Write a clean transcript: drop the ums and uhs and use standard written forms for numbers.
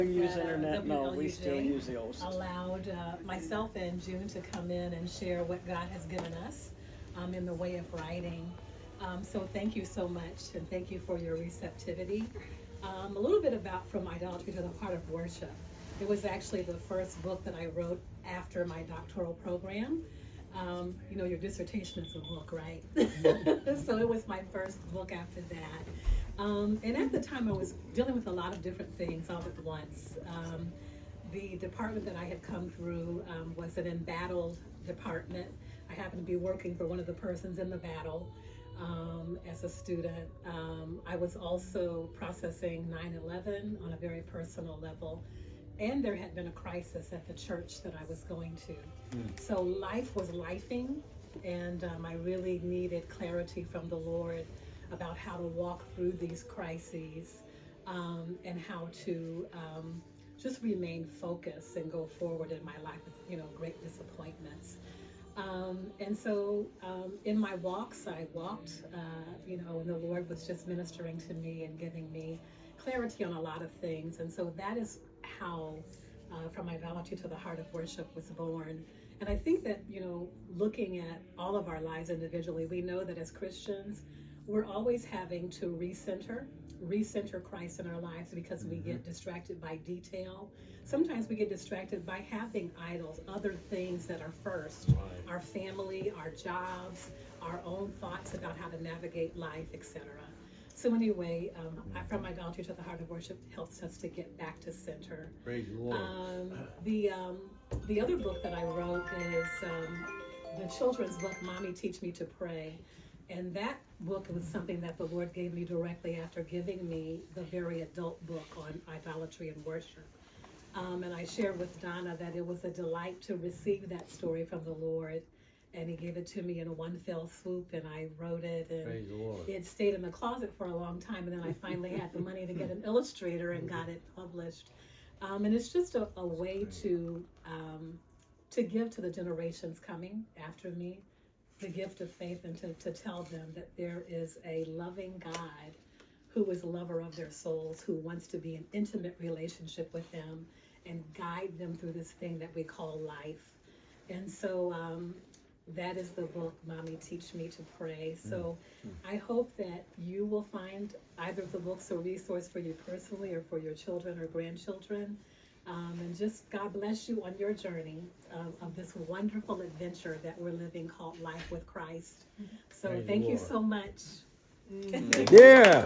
Use internet? No, we still use the old system. Allowed myself and June to come in and share what God has given us in the way of writing. So thank you so much, and thank you for your receptivity. A little bit about From Idolatry to the Heart of Worship. It was actually the first book that I wrote after my doctoral program. You know, your dissertation is a book, right? So it was my first book after that. And at the time, I was dealing with a lot of different things all at once. The department that I had come through was an embattled department. I happened to be working for one of the persons in the battle as a student. I was also processing 9/11 on a very personal level. And there had been a crisis at the church that I was going to. So life was lifing, and I really needed clarity from the Lord about how to walk through these crises and how to just remain focused and go forward in my life with, you know, great disappointments. And so in my walks, I walked, you know, and the Lord was just ministering to me and giving me clarity on a lot of things. And so that is how From Idolatry to the Heart of Worship was born. And I think that, you know, looking at all of our lives individually, we know that as Christians, we're always having to recenter Christ in our lives because we get distracted by detail. Sometimes we get distracted by having idols, other things that are first, our family, our jobs, our own thoughts about how to navigate life, etc. So anyway, From Idolatry to the Heart of Worship helps us to get back to center. Praise the Lord. The other book that I wrote is the children's book, Mommy Teach Me to Pray. And that book was something that the Lord gave me directly after giving me the very adult book on idolatry and worship. And I shared with Donna that it was a delight to receive that story from the Lord. And he gave it to me in one fell swoop, and I wrote it, and it stayed in the closet for a long time, and then I finally had the money to get an illustrator and got it published. And it's just a way to give to the generations coming after me the gift of faith, and to tell them that there is a loving God who is a lover of their souls, who wants to be in intimate relationship with them and guide them through this thing that we call life. And so that is the book, Mommy Teach Me to Pray. So I hope that you will find either of the books a resource for you personally or for your children or grandchildren. And just God bless you on your journey of this wonderful adventure that we're living called Life with Christ. So thank you so much. Yeah.